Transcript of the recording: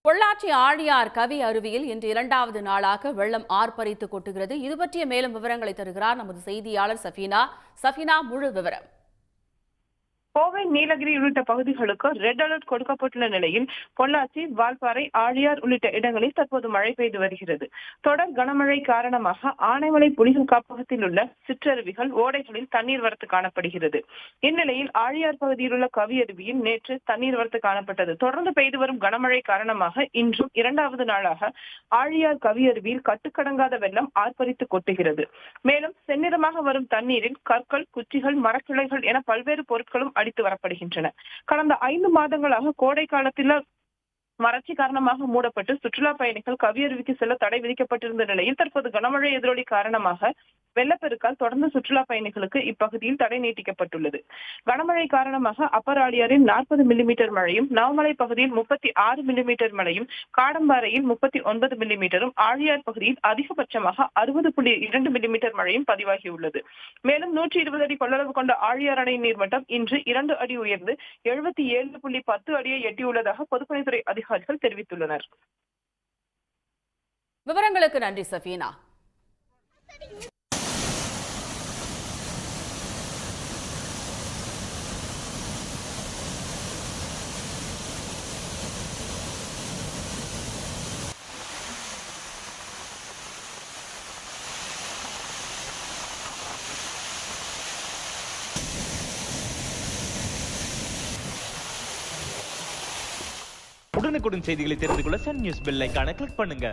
பொள்ளாச்சி ஆழியார் கவி அருவியில் இன்று இரண்டாவது நாளாக வெள்ளம் ஆர்ப்பரித்து கொட்டுகிறது. இது பற்றிய மேலும் விவரங்களை தருகிறார் நமது செய்தியாளர் சஃபீனா. சஃபீனா, முழு விவரம். கோவை, நீலகிரி உள்ளிட்ட பகுதிகளுக்கு ரெட் அலர்ட் கொடுக்கப்பட்டுள்ள நிலையில் பொள்ளாச்சி, வால்பாறை, ஆழியார் உள்ளிட்ட இடங்களில் தற்போது மழை பெய்து வருகிறது. தொடர் கனமழை காரணமாக ஆனைமலை புலிகள் காப்பகத்தில் உள்ள சிற்றருவிகள், ஓடைகளில் தண்ணீர் வரத்து காணப்படுகிறது. இந்நிலையில் ஆழியார் பகுதியில் உள்ள கவி அருவியில் நேற்று தண்ணீர் வரத்து காணப்பட்டது. தொடர்ந்து பெய்து வரும் கனமழை காரணமாக இன்றும் இரண்டாவது நாளாக ஆழியார் கவி அருவியில் கட்டுக்கடங்காத வெள்ளம் ஆர்ப்பரித்து கொட்டுகிறது. மேலும் செந்நிறமாக வரும் தண்ணீரில் கற்கள், குச்சிகள், மரக்கிளைகள் என பல்வேறு பொருட்களும் அடித்து வரப்படுகின்றன. கடந்த 5 மாதங்களாக கோடை காலத்தில் வறட்சி காரணமாக மூடப்பட்டு சுற்றுலா பயணிகள் கவியருவிக்கு செல்ல தடை விதிக்கப்பட்டிருந்த நிலையில் தற்போது கனமழை எதிரொலி காரணமாக வெள்ளப்பெருக்கால் தொடர்ந்து சுற்றுலா பயணிகளுக்கு இப்பகுதியில் தடை நீட்டிக்கப்பட்டுள்ளது. கனமழை காரணமாக அப்பர் ஆழியாரில் 40 மில்லிமீட்டர் மழையும், நாவமலை பகுதியில் 36 மில்லிமீட்டர் மழையும், காடம்பாறையில் 39 மில்லிமீட்டரும், ஆழியார் பகுதியில் அதிகபட்சமாக 60.2 மில்லிமீட்டர் மழையும் பதிவாகியுள்ளது. மேலும் 120 அடி கொள்ளளவு கொண்ட ஆழியார் அணையின் நீர்மட்டம் இன்று 2 அடி உயர்ந்து 77.10 அடியை எட்டியுள்ளதாக பொதுப்பணித்துறை அதிகாரிகள் தெரிவித்துள்ளனர். விவரங்களுக்கு நன்றி சஃபீனா. உடனுக்குடன் செய்திகளை தெரிந்து கொள்ள சன் நியூஸ் பெல் ஐகானை கிளிக் பண்ணுங்க.